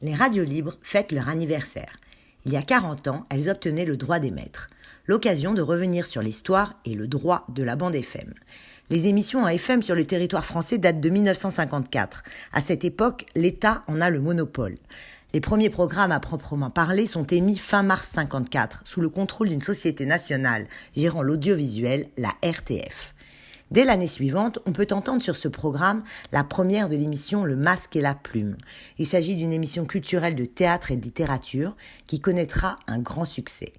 Les radios libres fêtent leur anniversaire. Il y a 40 ans, elles obtenaient le droit d'émettre. L'occasion de revenir sur l'histoire et le droit de la bande FM. Les émissions en FM sur le territoire français datent de 1954. À cette époque, l'État en a le monopole. Les premiers programmes à proprement parler sont émis fin mars 1954, sous le contrôle d'une société nationale gérant l'audiovisuel, la RTF. Dès l'année suivante, on peut entendre sur ce programme la première de l'émission Le Masque et la Plume. Il s'agit d'une émission culturelle de théâtre et de littérature qui connaîtra un grand succès.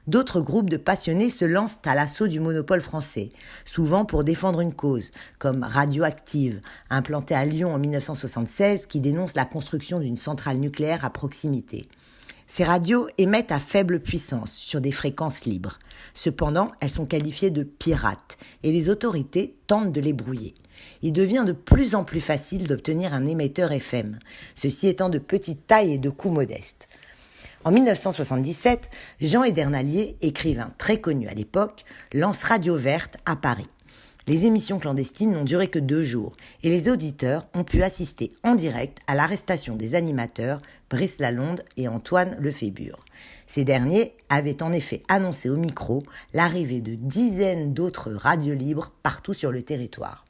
D'autres groupes de passionnés se lancent à l'assaut du monopole français, souvent pour défendre une cause, comme Radioactive, implantée à Lyon en 1976, qui dénonce la construction d'une centrale nucléaire à proximité. Ces radios émettent à faible puissance, sur des fréquences libres. Cependant, elles sont qualifiées de pirates, et les autorités tentent de les brouiller. Il devient de plus en plus facile d'obtenir un émetteur FM, ceci étant de petite taille et de coût modeste. En 1977, Jean Edernalier, écrivain très connu à l'époque, lance Radio Verte à Paris. Les émissions clandestines n'ont duré que 2 jours et les auditeurs ont pu assister en direct à l'arrestation des animateurs Brice Lalonde et Antoine Lefébure. Ces derniers avaient en effet annoncé au micro l'arrivée de dizaines d'autres radios libres partout sur le territoire.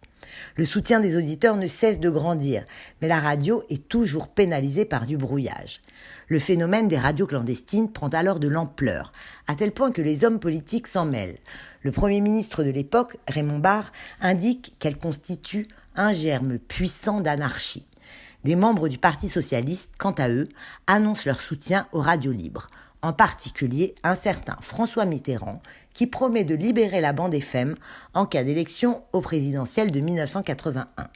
Le soutien des auditeurs ne cesse de grandir, mais la radio est toujours pénalisée par du brouillage. Le phénomène des radios clandestines prend alors de l'ampleur, à tel point que les hommes politiques s'en mêlent. Le Premier ministre de l'époque, Raymond Barre, indique qu'elle constitue un germe puissant d'anarchie. Des membres du Parti socialiste, quant à eux, annoncent leur soutien aux radios libres. En particulier un certain François Mitterrand, qui promet de libérer la bande FM en cas d'élection au présidentiel de 1981.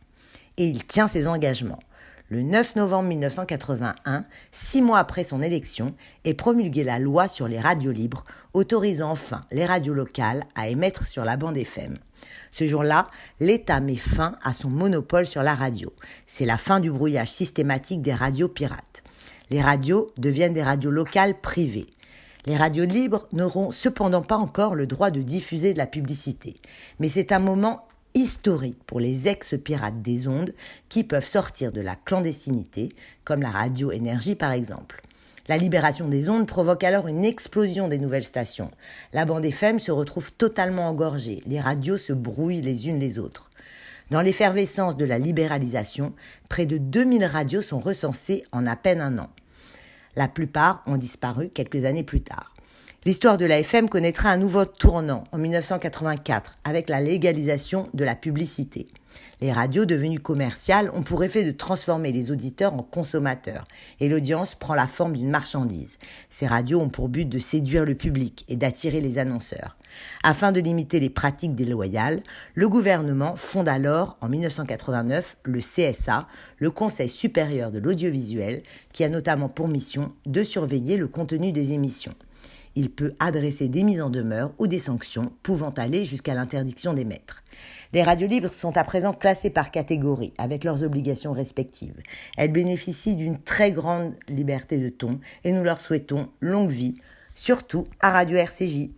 Et il tient ses engagements. Le 9 novembre 1981, 6 mois après son élection, est promulguée la loi sur les radios libres, autorisant enfin les radios locales à émettre sur la bande FM. Ce jour-là, l'État met fin à son monopole sur la radio. C'est la fin du brouillage systématique des radios pirates. Les radios deviennent des radios locales privées. Les radios libres n'auront cependant pas encore le droit de diffuser de la publicité. Mais c'est un moment historique pour les ex-pirates des ondes qui peuvent sortir de la clandestinité, comme la radio Énergie par exemple. La libération des ondes provoque alors une explosion des nouvelles stations. La bande FM se retrouve totalement engorgée, les radios se brouillent les unes les autres. Dans l'effervescence de la libéralisation, près de 2000 radios sont recensées en à peine un an. La plupart ont disparu quelques années plus tard. L'histoire de la FM connaîtra un nouveau tournant en 1984 avec la légalisation de la publicité. Les radios devenues commerciales ont pour effet de transformer les auditeurs en consommateurs et l'audience prend la forme d'une marchandise. Ces radios ont pour but de séduire le public et d'attirer les annonceurs. Afin de limiter les pratiques déloyales, le gouvernement fonde alors en 1989 le CSA, le Conseil supérieur de l'audiovisuel, qui a notamment pour mission de surveiller le contenu des émissions. Il peut adresser des mises en demeure ou des sanctions pouvant aller jusqu'à l'interdiction d'émettre. Les radios libres sont à présent classées par catégorie avec leurs obligations respectives. Elles bénéficient d'une très grande liberté de ton et nous leur souhaitons longue vie, surtout à Radio RCJ.